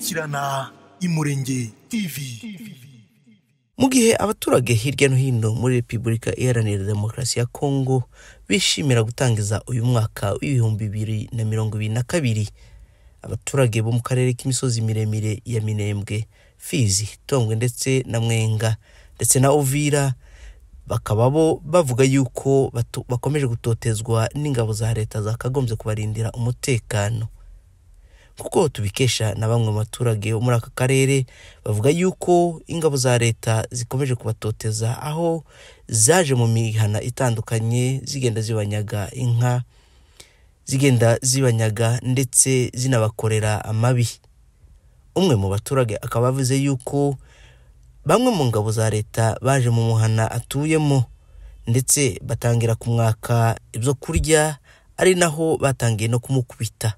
kurikirana Imurenge TV. Mu gihe abaturage hirya no hino muri Repubulika Iharanira Demokarasi ya Kongo bishimira gutangiza uyu mwaka w'ibihumbi 2022, abaturage bo mu karere k'imisozi miremire ya Minembwe, Fizi, Tongwe ndetse na Mwenga ndetse na Uvira bakaba bo bavuga yuko bakomeje gutotezwa n'ingabo za leta zakagombye kubarindira umutekano. Kuko tubikesha na bamwe mu baturage bo muri aka karere bavuga yuko ingabo za leta zikomeje kubatoteza, aho zaje mu mihana itandukanye zigenda zibanyaga inka, zigenda zibanyaga ndetse zinabakorera amabi. Umwe mu baturage akaba avuze yuko bamwe mu ngabo za leta baje mu muhana atuyemo ndetse batangira kumwaka ibyo kurya, ari naho batangiye no kumukubita.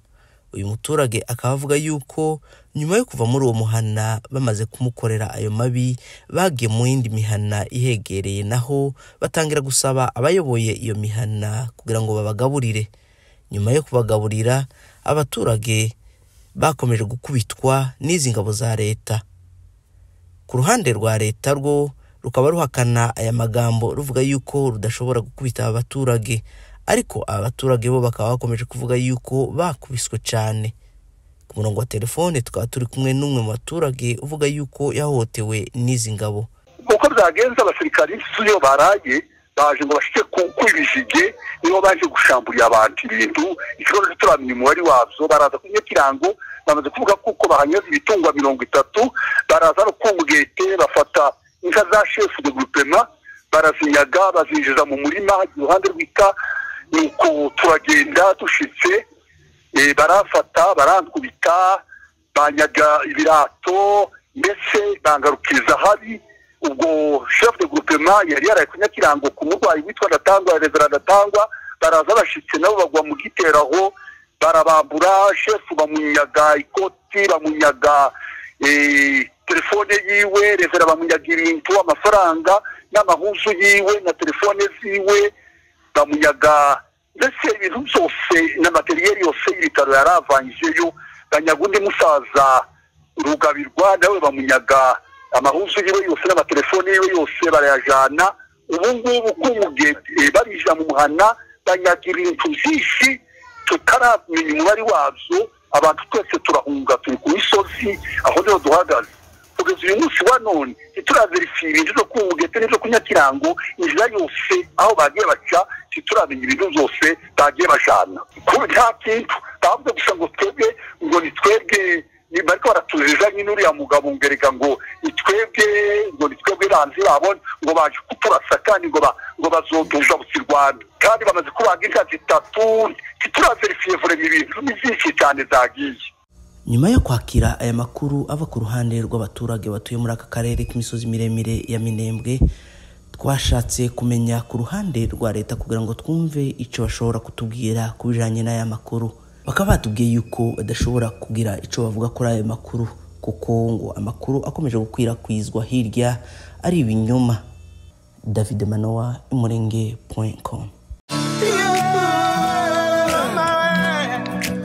Uyu muturage akaba avuga yuko nyuma yo kuva muri uwo muhana bamaze kumukorera ayo mabi, bagiye mu yindi mihana ihegereye, naho batangira gusaba abayoboye iyo mihana kugira ngo babagaburire. Nyuma yo kubagaburira, abaturage bakomeje gukubitwa n'izi ngabo za leta. Ku ruhande rwa leta rwo rukaba ruhakana aya magambo, ruvuga yuko rudashobora gukubita abaturage, ariko abaturage bo bakaba bakomeje kuvuga yuko bakubiswe cyane. Ku murongo wa telefone tukaba turi kumwe n'umwe mu baturage uvuga yuko yahotewe n'izi ngabo. Uko byagenze, abasirikari iyo baraye baje ngo bashike kwibishige, nibo baje gushambura abantu ibintu, ikibazo turamenya umubare wabyo. Baraza kunye kirango, bamaze kuvuga kuko bahanyaze ibitungwa 30, baraza no kumugete bafata inka za chef de groupement, barazinyaga bazinjiza mu murima iruhande rw'ika. Nuko turagenda dushitse, barafata barankubita, banyaga ibirato ndetse bangarukiriza habi. Ubwo chef de groupement yari yaraye kunyakirango ku murwayi witwa Datangwa, Reverend Datangwa. Baraza bashitse nabo bagwa mu giteraho, barabambura chef, bamunyaga ikoti, bamunyaga telefone yiwe, Reverend bamunyaga ibintu, amafaranga n'amahuzu yiwe na telefone ziwe, bamunyaga ndetse ibintu byose na materiel yose y'ibitaro yaravanyijeyo. Banyaga undi musaza Rugabirwa, nawe bamunyaga amahuzu yiwe yose n'amatelefone yiwe yose barayajana. Ubu ngubu kumugete barija mu muhana, banyaga ibintu byinshi tutaramenya umubare wabyo. Abantu twese turahunga, turi ku misozi aho niho duhagaze kugeza uyu munsi wa none. Turaverifira ibintu byo kumugete n'ibyo kunyakirango, inzira yose aho bagiye baca turamenya ibintu byose bagiye bajana. Kuko nta kintu bavuze gusa ngo twebwe, ngo ni twebwe bariko baratujija nyine uriya mugabo ngereka ngo ni twebwe, ngo ni twebwe banzi babone ngo baje kuturasa kandi ngo bazoduja Rwanda, kandi bamaze kubaga inka 3. Turaverifira vure ibintu byinshi cyane zagiye. Nyuma yo kwakira aya makuru ava ku ruhande rw'abaturage batuye muri aka karere k'imisozi miremire ya Minembwe, twashatse kumenya ku ruhande rwa leta kugira ngo twumve icyo bashobora kutubwira ku bijanye n'aya makuru. Bakaba batubwiye yuko badashobora kugira icyo bavuga kuri aya makuru, kuko ngo amakuru akomeje gukwirakwizwa hirya ari ibinyoma. David Manoa, imurenge.com.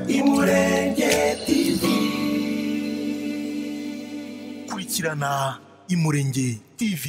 Imurenge TV. Kurikirana Imurenge TV.